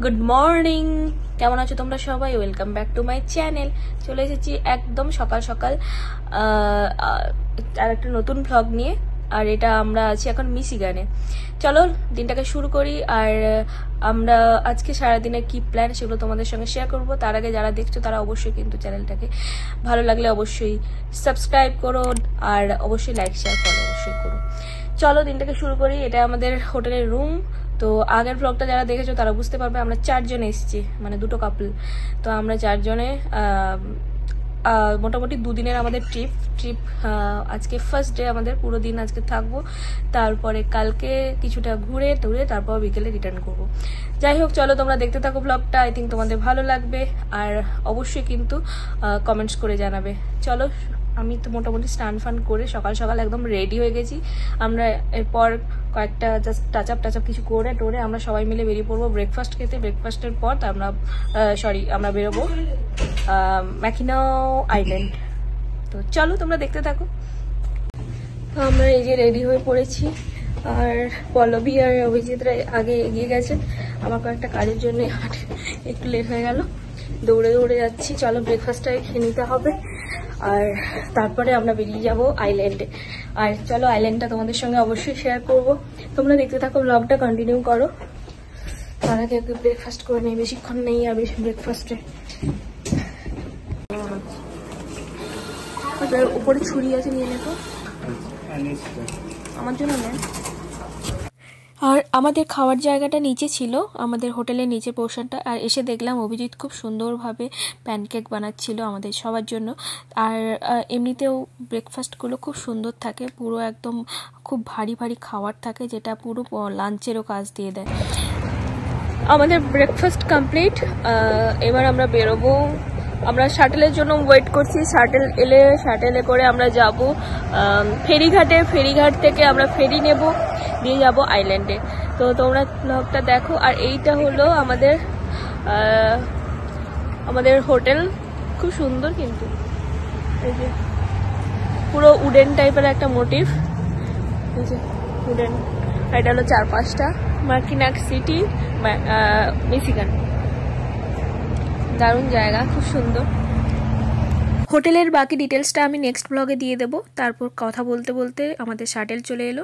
Good morning, কেমন আছো তোমরা সবাই? Welcome back to my channel. চলে এসেছি একদম সকাল সকাল আর একটা নতুন ভ্লগ নিয়ে। আর এটা আমরা আছি এখন মিশিগানে। চলো দিনটাকে শুরু করি। আর আমরা আজকে সারাদিনের কি প্ল্যান সেগুলো তোমাদের সঙ্গে শেয়ার করব। তার আগে যারা দেখছো তারা অবশ্যই কিন্তু চ্যানেলটাকে ভালো লাগলে অবশ্যই সাবস্ক্রাইব করো, আর অবশ্যই লাইক শেয়ার ফলো অবশ্যই করো। চলো দিনটাকে শুরু করি। এটা আমাদের হোটেলের রুম। তো আগের ব্লগটা যারা দেখেছো তারা বুঝতে পারবে আমরা 4 জন এসেছি, মানে দুটো কাপল। তো আমরা 4 জনে মোটামুটি দুদিনের আমাদের ট্রিপ। আজকে ফার্স্ট ডে, আমাদের পুরো দিন আজকে থাকবো, তারপরে কালকে কিছুটা ঘুরে টুরে তারপর বিকেলে রিটার্ন করব। যাই হোক, চলো তোমরা দেখতে থাকো ব্লগটা। আই থিঙ্ক তোমাদের ভালো লাগবে, আর অবশ্যই কিন্তু কমেন্টস করে জানাবে। চলো, আমি তো মোটামুটি স্নান ফান করে সকাল সকাল একদম রেডি হয়ে গেছি। আমরা এরপর কয়েকটা জাস্ট টাচ আপ কিছু করে টোরে আমরা সবাই মিলে বেরিয়ে পড়বো ব্রেকফাস্ট খেতে। ব্রেকফাস্টের পর আমরা বেরোবো ম্যাকিনাও আইল্যান্ড। তো চলো তোমরা দেখতে থাকো। তো আমরা এই যে রেডি হয়ে পড়েছি, আর পল্লবী আর অভিজিৎরা আগে এগিয়ে গেছে। আমার কয়েকটা কাজের জন্য একটু লেট হয়ে গেল, দৌড়ে দৌড়ে যাচ্ছি। চলো ব্রেকফাস্টটাই খেয়ে নিতে হবে, আর তারপরে আমরা বেরিয়ে যাব আইল্যান্ডে। আর চলো আইল্যান্ডটা তোমাদের সঙ্গে অবশ্যই শেয়ার করব। তোমরা দেখতে থাকো, ব্লগটা কন্টিনিউ করো। তার আগে একটু ব্রেকফাস্ট করে নেই, বেশিক্ষণ নেই আর বেশি ব্রেকফাস্টে। উপরে ছুরি আছে, নিয়ে নেবো আমার জন্য নেন। আর আমাদের খাওয়ার জায়গাটা নিচে ছিল, আমাদের হোটেলের নিচে পোর্শনটা। আর এসে দেখলাম অভিজিৎ খুব সুন্দরভাবে প্যানকেক বানাচ্ছিল আমাদের সবার জন্য। আর এমনিতেও ব্রেকফাস্টগুলো খুব সুন্দর থাকে, পুরো একদম খুব ভারী ভারী খাবার থাকে, যেটা পুরো লাঞ্চেরও কাজ দিয়ে দেয়। আমাদের ব্রেকফাস্ট কমপ্লিট, এবার আমরা বেরোবো। আমরা শাটেলের জন্য ওয়েট করছি। শাটেল এলে শাটেলে করে আমরা যাব ফেরিঘাটে। ফেরিঘাট থেকে আমরা ফেরি নেব, দিয়ে যাব আইল্যান্ডে। তো তোমরা ব্লগটা দেখো। আর এইটা হলো আমাদের হোটেল, খুব সুন্দর কিন্তু। এই যে পুরো উডেন টাইপের একটা মোটিভ, এই যে উডেন। এটা হলো 4-5টা মার্কিনাক সিটি, মিশিগান। দারুণ জায়গা, খুব সুন্দর। হোটেলের বাকি ডিটেলসটা আমি নেক্সট ব্লগে দিয়ে দেবো। তারপর কথা বলতে বলতে আমাদের শাটেল চলে এলো,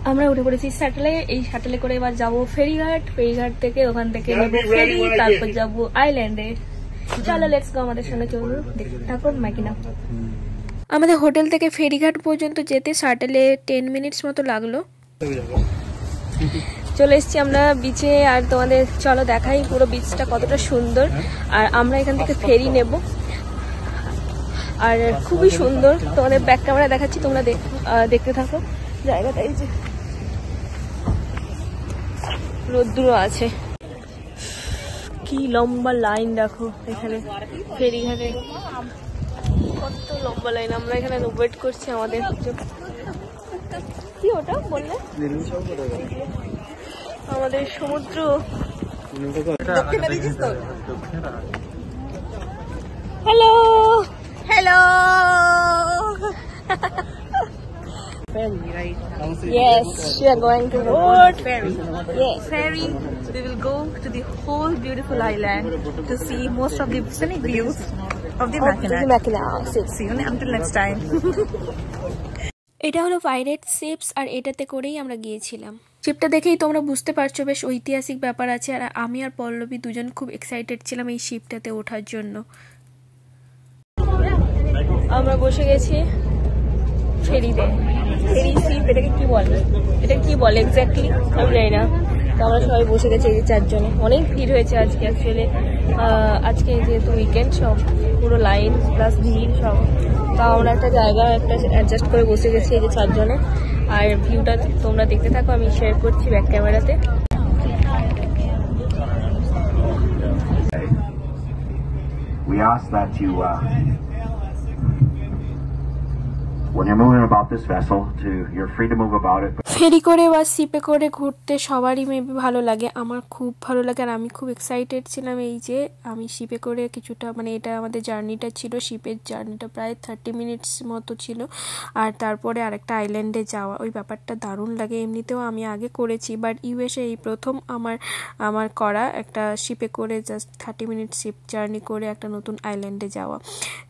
আমরা উঠে পড়েছি শাটেলে। এই শাটেলে করে এবার যাবো ফেরিঘাট। ফেরিঘাট থেকে ওখান থেকে নেবো ফেরি, তারপর যাবো আইল্যান্ডে। চলো লেটস গো, আমাদের সঙ্গে চলো, দেখতে থাকো মাইকিনা। আমাদের হোটেল থেকে ফেরিঘাট পর্যন্ত যেতে শাটেলে 10 মিনিটস মতো লাগলো। চলে এসছি আমরা বিচে, আর তোমাদের চলো দেখাই পুরো বিচটা কতটা সুন্দর। আর আমরা এখান থেকে ফেরি নেব, আর খুবই সুন্দর। তোমাদের ব্যাক ক্যামেরা দেখাচ্ছি, তোমরা দেখতে থাকো জায়গাটা। এই যে রোদ্দুর আছে, কি লম্বা লাইন দেখো এখানে ফেরিঘাটে, কত লম্বা লাইন। আমরা এখানে ওয়েট করছি আমাদের। কি ওটা বললে? আমাদের সমুদ্র। Hello hello. Ferry, right? Yes, we are going to boat. Ferry. Yes. Ferry. We will go to the whole beautiful island to see most of the scenic views of the Mackinac. See you until next time. এটা হলো pirate ships, আর এটাতে করেই আমরা গিয়েছিলাম। শিপটা দেখেই তোমরা বুঝতে পারছো বেশ ঐতিহাসিক ব্যাপার আছে। আর আমি আর পল্লবী দুজন খুব এক্সাইটেড ছিলাম এই শিপটাতে ওঠার জন্য। আমরা বসে গেছি ফেরিতে। ফেরি শিপ, এটাকে কি বলে, এটা কি বলে এক্স্যাক্টলি আমি জানি না। তো আমরা সবাই বসে গেছি এই 4 জনে। অনেক ভিড় হয়েছে আজকে অ্যাকচুয়ালি। আজকে যেহেতু উইকেন্ড, সব পুরো লাইন প্লাস ভিড় সব। তো আমরা একটা জায়গা অ্যাডজাস্ট করে বসে গেছি এই যে 4 জনে। আর ভিউটা তোমরা দেখতে থাকো, আমি শেয়ার করছি ব্যাক ক্যামেরাতে। We ask that you, when you're moving about this vessel, you're free to move about it. ফেরি করে বা শিপে করে ঘুরতে সবারই মেবি ভালো লাগে, আমার খুব ভালো লাগে। আর আমি খুব এক্সাইটেড ছিলাম এই যে আমি শিপে করে কিছুটা, মানে এটা আমাদের জার্নিটা ছিল, শিপের জার্নিটা প্রায় 30 মিনিটস মতো ছিল। আর তারপরে আরেকটা আইল্যান্ডে যাওয়া, ওই ব্যাপারটা দারুণ লাগে। এমনিতেও আমি আগে করেছি, বাট ইউএসএ এই প্রথম আমার করা একটা শিপে করে জাস্ট 30 মিনিট শিপ জার্নি করে একটা নতুন আইল্যান্ডে যাওয়া।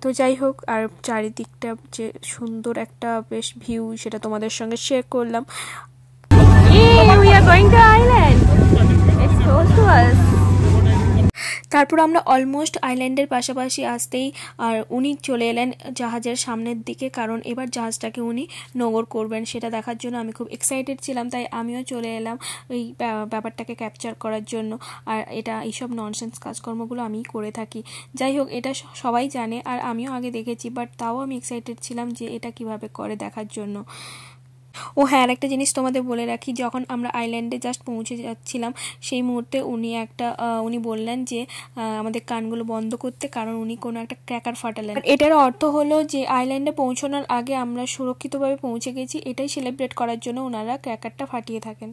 তো যাই হোক, আর চারিদিকটা যে সুন্দর একটা বেশ ভিউ, সেটা তোমাদের সঙ্গে শেয়ার করলাম। We are going to Ireland. It's close to us. তারপর আমরা অলমোস্ট আইল্যান্ডের পাশাপাশি আসতেই আর উনি চলে এলেন জাহাজের সামনের দিকে, কারণ এবার জাহাজটাকে উনি নোঙর করবেন সেটা দেখার জন্য আমি খুব এক্সাইটেড ছিলাম। তাই আমিও চলে এলাম এই ব্যাপারটাকে ক্যাপচার করার জন্য। আর এইসব ননসেন্স কাজকর্মগুলো আমিই করে থাকি। যাই হোক, এটা সবাই জানে আর আমিও আগে দেখেছি, বাট তাও আমি এক্সাইটেড ছিলাম যে এটা কিভাবে করে দেখার জন্য। ও হ্যাঁ, আর একটা জিনিস তোমাদের বলে রাখি, যখন আমরা আইল্যান্ডে জাস্ট পৌঁছে যাচ্ছিলাম সেই মুহূর্তে উনি বললেন যে আমাদের কানগুলো বন্ধ করতে, কারণ উনি কোনো একটা ক্র্যাকার ফাটালেন। এটার অর্থ হলো যে আইল্যান্ডে পৌঁছানোর আগে আমরা সুরক্ষিতভাবে পৌঁছে গেছি, এটাই সেলিব্রেট করার জন্য ওনারা ক্র্যাকারটা ফাটিয়ে থাকেন।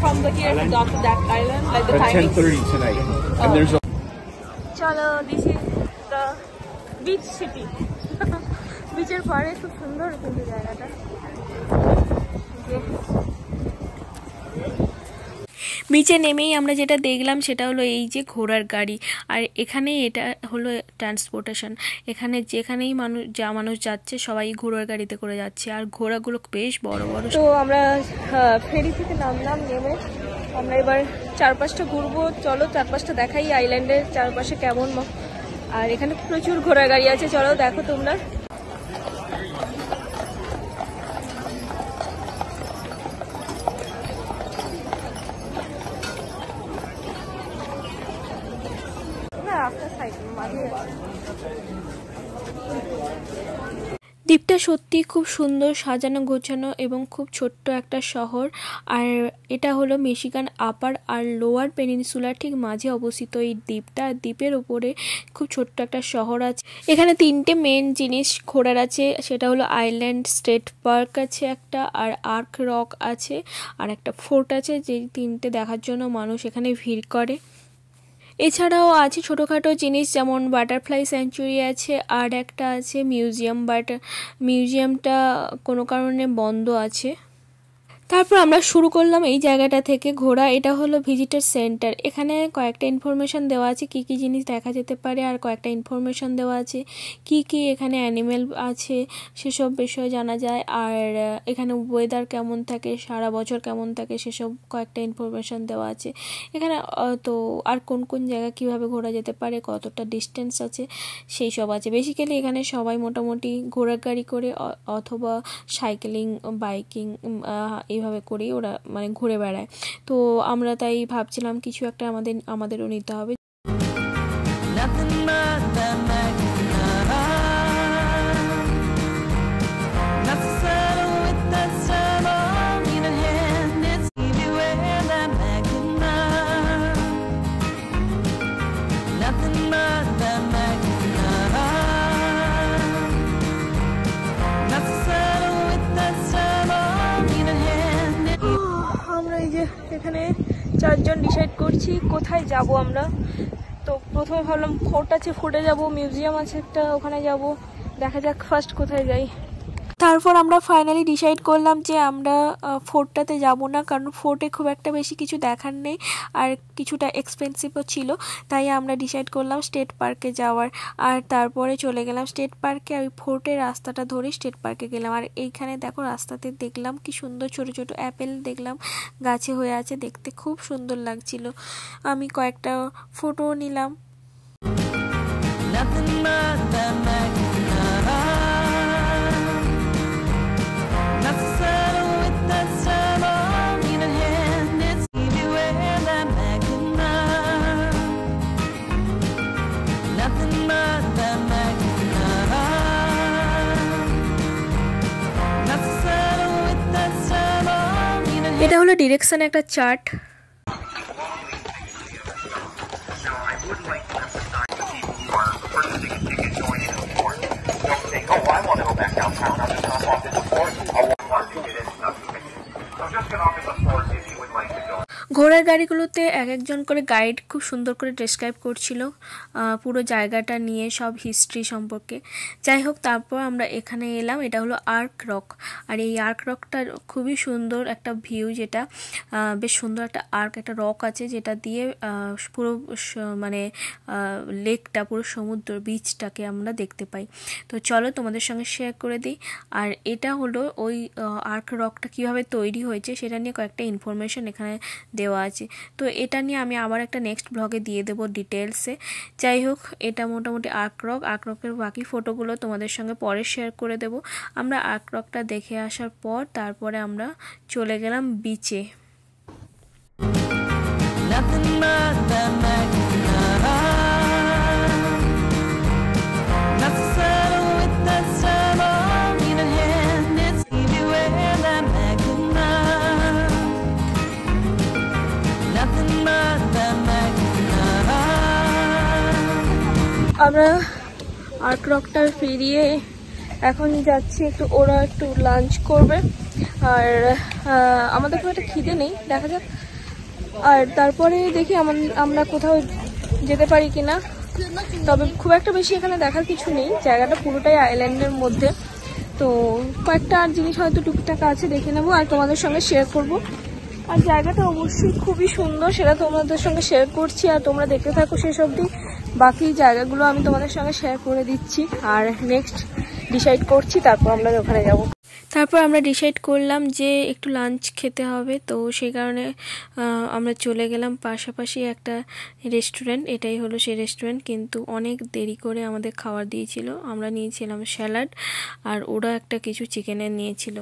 From the here to down to that island, like the timing. 10:30 tonight. And there's a চলো, this is the beach city. বিচের পাড়ে খুব সুন্দর কিন্তু জায়গাটা। বিচে নেমেই আমরা যেটা দেখলাম সেটা হলো এই যে ঘোড়ার গাড়ি। আর এখানে এটা হলো ট্রান্সপোর্টেশন, এখানে যেখানেই মানুষ যাচ্ছে সবাই ঘোড়ার গাড়িতে করে যাচ্ছে, আর ঘোড়াগুলো বেশ বড় বড়। তো আমরা ফেরি থেকে নামলাম, নেমে আমরা এবার চারপাশটা ঘুরবো। চলো চারপাশটা দেখাই, আইল্যান্ডের চারপাশে কেমন। আর এখানে প্রচুর ঘোড়ার গাড়ি আছে, চলো দেখো তোমরা। দ্বীপটা সত্যি খুব সুন্দর, সাজানো গোছানো এবং খুব ছোট্ট একটা শহর। আর এটা হলো মিশিগান আপার আর লোয়ার পেনিনসুলার ঠিক মাঝে অবস্থিত এই দ্বীপটা। দ্বীপের উপরে খুব ছোট্ট একটা শহর আছে। এখানে 3টে মেন জিনিস ঘোরার আছে, সেটা হলো আইল্যান্ড স্টেট পার্ক আছে একটা, আর আর্ক রক আছে, আর একটা ফোর্ট আছে, যে 3টে দেখার জন্য মানুষ এখানে ভিড় করে। এছাড়াও আছে ছোটোখাটো জিনিস, যেমন বাটারফ্লাই স্যাঞ্চুরি আছে, আর একটা আছে মিউজিয়াম, বাট মিউজিয়ামটা কোনো কারণে বন্ধ আছে। তারপর আমরা শুরু করলাম এই জায়গাটা থেকে ঘোরা। এটা হলো ভিজিটার সেন্টার, এখানে কয়েকটা ইনফরমেশন দেওয়া আছে কি কি জিনিস দেখা যেতে পারে, আর কয়েকটা ইনফরমেশন দেওয়া আছে কি কি এখানে অ্যানিমেল আছে সেসব বিষয়ে জানা যায়। আর এখানে ওয়েদার কেমন থাকে, সারা বছর কেমন থাকে, সেসব কয়েকটা ইনফরমেশন দেওয়া আছে এখানে। তো আর কোন কোন জায়গা কিভাবে ঘোরা যেতে পারে, কতটা ডিস্টেন্স আছে, সেই সব আছে। বেসিক্যালি এখানে সবাই মোটামুটি ঘোড়ার গাড়ি করে অথবা সাইকেলিং, বাইকিং এইভাবে করেই ওরা মানে ঘুরে বেড়ায়। তো আমরা তাই ভাবছিলাম কিছু একটা আমাদেরও নিতে হবে। আমরা এই যে এখানে 4 জন ডিসাইড করছি কোথায় যাব আমরা। তো প্রথমে ভাবলাম ফোর্ট আছে, ফোর্টে যাব, মিউজিয়াম আছে একটা, ওখানে যাব, দেখা যাক ফার্স্ট কোথায় যাই। তারপর আমরা ফাইনালি ডিসাইড করলাম যে আমরা ফোর্টটাতে যাব না, কারণ ফোর্টে খুব একটা বেশি কিছু দেখার নেই আর কিছুটা এক্সপেন্সিভও ছিল। তাই আমরা ডিসাইড করলাম স্টেট পার্কে যাওয়ার। আর তারপরে চলে গেলাম স্টেট পার্কে, ওই ফোর্টের রাস্তাটা ধরে স্টেট পার্কে গেলাম। আর এইখানে দেখো রাস্তাতে দেখলাম কি সুন্দর ছোট ছোট অ্যাপেল দেখলাম গাছে হয়ে আছে, দেখতে খুব সুন্দর লাগছিল। আমি কয়েকটা ফটোও নিলাম। এটা হলো ডিরেকশন একটা chart. would like to emphasize that people who are purchasing a ticket going into the port don't think, oh, I want to go back downtown. I'm just going to walk in the port. I want to get in, nothing. So just get off at the port if you would like to go. ঘোড়ার গাড়িগুলোতে এক একজন করে guide খুব সুন্দর করে describe করছিল পুরো জায়গাটা নিয়ে, সব হিস্ট্রি সম্পর্কে। যাই হোক, তারপর আমরা এখানে এলাম, এটা হলো আর্ক রক। আর এই আর্ক রকটা খুবই সুন্দর একটা ভিউ, যেটা বেশ সুন্দর একটা আর্ক, একটা রক আছে যেটা দিয়ে পুরো মানে লেকটা, পুরো সমুদ্র বিচটাকে আমরা দেখতে পাই। তো চলো তোমাদের সঙ্গে শেয়ার করে দিই। আর এটা হলো ওই আর্ক রকটা কীভাবে তৈরি হয়েছে সেটা নিয়ে কয়েকটা ইনফরমেশন এখানে দেওয়া আছে। তো এটা নিয়ে আমি আবার একটা নেক্সট ব্লগে দিয়ে দেবো ডিটেলসে। যাই হোক, এটা মোটামুটি আর্ক রকের বাকি ফটোগুলো তোমাদের সঙ্গে পরে শেয়ার করে দেব। আমরা আর্ক রকটা দেখে আসার পর তারপরে আমরা চলে গেলাম বিচে। আমরা আর্ক রকটা ফিরিয়ে এখন যাচ্ছি একটু, ওরা একটু লাঞ্চ করবে। আর আমাদের খুব একটা খিদে নেই, দেখা যাক। আর তারপরে দেখি আমরা কোথাও যেতে পারি কিনা। তবে খুব একটা বেশি এখানে দেখার কিছু নেই, জায়গাটা পুরোটাই আইল্যান্ডের মধ্যে। তো কয়েকটা আর জিনিস হয়তো টুকটাক আছে, দেখে নেবো আর তোমাদের সঙ্গে শেয়ার করব। আর জায়গাটা অবশ্যই খুবই সুন্দর, সেটা তোমাদের সঙ্গে শেয়ার করছি। আর তোমরা দেখতে থাকো শেষ অবধি, বাকি জায়গাগুলো আমি তোমাদের সঙ্গে শেয়ার করে দিচ্ছি। আর নেক্সট ডিসাইড করছি, তারপর আমরা ওখানে যাব। তারপর আমরা ডিসাইড করলাম যে একটু লাঞ্চ খেতে হবে, তো সেই কারণে আমরা চলে গেলাম পাশাপাশি একটা রেস্টুরেন্ট। এটাই হলো সেই রেস্টুরেন্ট, কিন্তু অনেক দেরি করে আমাদের খাবার দিয়েছিল। আমরা নিয়েছিলাম স্যালাড, আর ওরা একটা কিছু চিকেনের নিয়েছিল।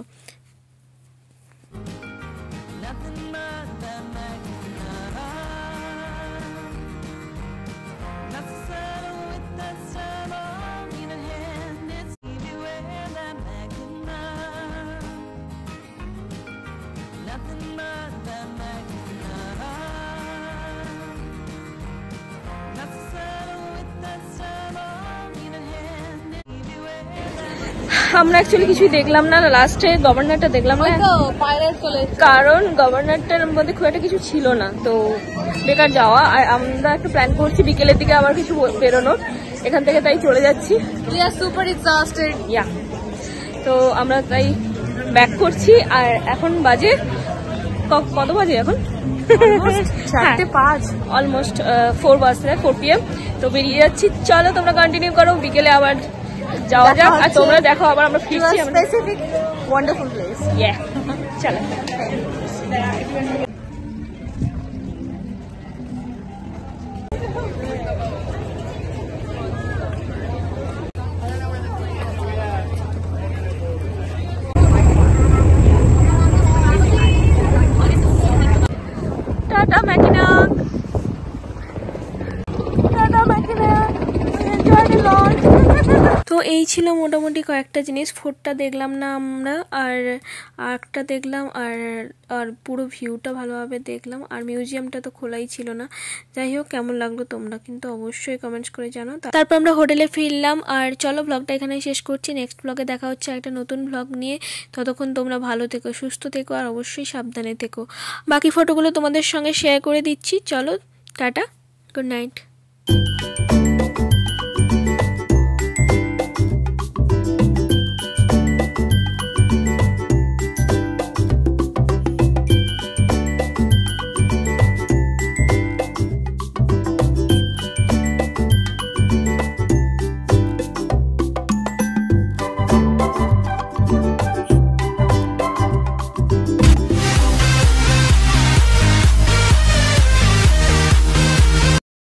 আমরা অ্যাকচুয়ালি কিছুই দেখলাম না, লাস্টে গভর্নরটা দেখলাম না, কারণ গভর্নরটার মধ্যে খুব একটা কিছু ছিল না, তো বেকার যাওয়া। আর আমরা একটা প্ল্যান করছি বিকেলের দিকে আবার কিছু বেরোনোর এখান থেকে, তাই চলে যাচ্ছি। তো আমরা তাই ব্যাক করছি। আর এখন বাজে কত বাজে এখন? 4:05, অলমোস্ট 4 বাজছে, 4 PM। তো বেরিয়ে যাচ্ছি, চলো তোমরা কন্টিনিউ করো, বিকেলে আবার যাওয়া যাক। আর তোমরা দেখো আবার আমরা ফিরছি। Specific wonderful place. চলো। Tata Mackinac, tata Mackinac, enjoy the launch. তো এই ছিল মোটামুটি কয়েকটা জিনিস। ফোর্টটা দেখলাম না আমরা, আর আর্কটা দেখলাম, আর পুরো ভিউটা ভালোভাবে দেখলাম। আর মিউজিয়ামটা তো খোলাই ছিল না। যাই হোক, কেমন লাগলো তোমরা কিন্তু অবশ্যই কমেন্টস করে জানো। তারপর আমরা হোটেলে ফিরলাম। আর চলো, ব্লগটা এখানেই শেষ করছি। নেক্সট ব্লগে দেখা হচ্ছে একটা নতুন ব্লগ নিয়ে। ততক্ষণ তোমরা ভালো থেকো, সুস্থ থেকো, আর অবশ্যই সাবধানে থেকো। বাকি ফটোগুলো তোমাদের সঙ্গে শেয়ার করে দিচ্ছি। চলো, টাটা, গুড নাইট।